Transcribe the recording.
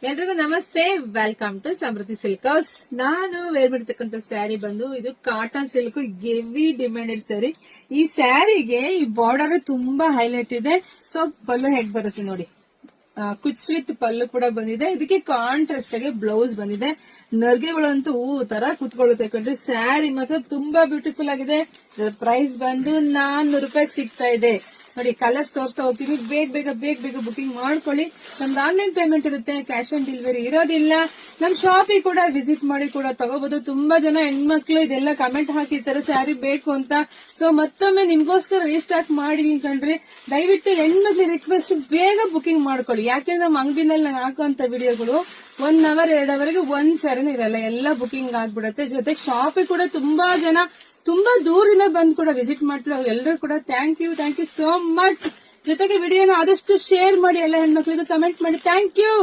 ಎಲ್ರಿಗೂ ನಮಸ್ತೆ, welcome to Samruddhi silk house. ನಾನು ವೇರ್ ಮಾಡಿರ್ತಕ್ಕಂಥ ಸ್ಯಾರಿ ಬಂದು ಇದು cotton silk heavy demanded sari. ಈ ಸ್ಯಾರಿಗೆ ಈ ಬಾರ್ಡರ್ ತುಂಬಾ ಹೈಲೈಟ್ ಇದೆ. ಸೊ ಪಲ್ಲು ಹೇಗ್ ಬರುತ್ತೆ ನೋಡಿ, ಕುಚ್ ವಿತ್ ಪಲ್ಲು ಕೂಡ ಬಂದಿದೆ. ಇದಕ್ಕೆ ಕಾಂಟ್ರಾಸ್ಟ್ ಆಗಿ ಬ್ಲೌಸ್ ಬಂದಿದೆ. ನರ್ಗೆಗಳಂತೂ ಹೂ ತರ ಕುತ್ಕೊಳ್ಳುತ್ತೆ ಕಣ್ರಿ. ಸ್ಯಾರಿ ಮಾತ್ರ ತುಂಬಾ ಬ್ಯೂಟಿಫುಲ್ ಆಗಿದೆ. ಪ್ರೈಸ್ ಬಂದು 400 ರೂಪಾಯಿಗೆ ಸಿಗ್ತಾ ಇದೆ. ನೋಡಿ, ಕಲರ್ಸ್ ತೋರಿಸ್ತಾ ಹೋಗ್ತೀನಿ. ಬೇಗ ಬೇಗ ಬುಕಿಂಗ್ ಮಾಡ್ಕೊಳ್ಳಿ. ನಮ್ದು ಆನ್ಲೈನ್ ಪೇಮೆಂಟ್ ಇರುತ್ತೆ, ಕ್ಯಾಶ್ ಆನ್ ಡೆಲಿವರಿ ಇರೋದಿಲ್ಲ. ನಮ್ ಶಾಪಿಗೆ ಕೂಡ ವಿಸಿಟ್ ಮಾಡಿ ಕೂಡ ತಗೋಬಹುದು. ತುಂಬಾ ಜನ ಹೆಣ್ಮಕ್ಳು ಇದೆಲ್ಲ ಕಮೆಂಟ್ ಹಾಕಿರ್ತಾರೆ ಸ್ಯಾರಿ ಬೇಕು ಅಂತ. ಸೊ ಮತ್ತೊಮ್ಮೆ ನಿಮ್ಗೋಸ್ಕರ ರೀಸ್ಟಾರ್ಟ್ ಮಾಡಿದೀನಿ ಕಣ್ರಿ. ದಯವಿಟ್ಟು ಹೆಣ್ಮಕ್ಳು ರಿಕ್ವೆಸ್ಟ್, ಬೇಗ ಬುಕಿಂಗ್ ಮಾಡ್ಕೊಳ್ಳಿ. ಯಾಕೆಂದ್ರೆ ನಮ್ಮ ಅಂಗಡಿನಲ್ಲಿ ನಾನು ಹಾಕುವಂತ ವಿಡಿಯೋಗಳು 1 ಅವರ್ 2 ಅವರ್ಗೆ ಒಂದ್ ಸ್ಯಾರಿನೂ ಇರಲ್ಲ, ಎಲ್ಲ ಬುಕಿಂಗ್ ಆಗ್ಬಿಡುತ್ತೆ. ಜೊತೆಗೆ ಶಾಪಿಗೆ ಕೂಡ ತುಂಬಾ ದೂರದಿಂದ ಬಂದು ಕೂಡ ವಿಸಿಟ್ ಮಾಡ್ತಾರೆ. ಎಲ್ಲರೂ ಕೂಡ ಥ್ಯಾಂಕ್ ಯು ಸೋ ಮಚ್. ಜೊತೆಗೆ ವಿಡಿಯೋನ ಆದಷ್ಟು ಶೇರ್ ಮಾಡಿ, ಎಲ್ಲ ಹೆಣ್ಮಕ್ಳಿಗೂ ಕಮೆಂಟ್ ಮಾಡಿ. Thank you.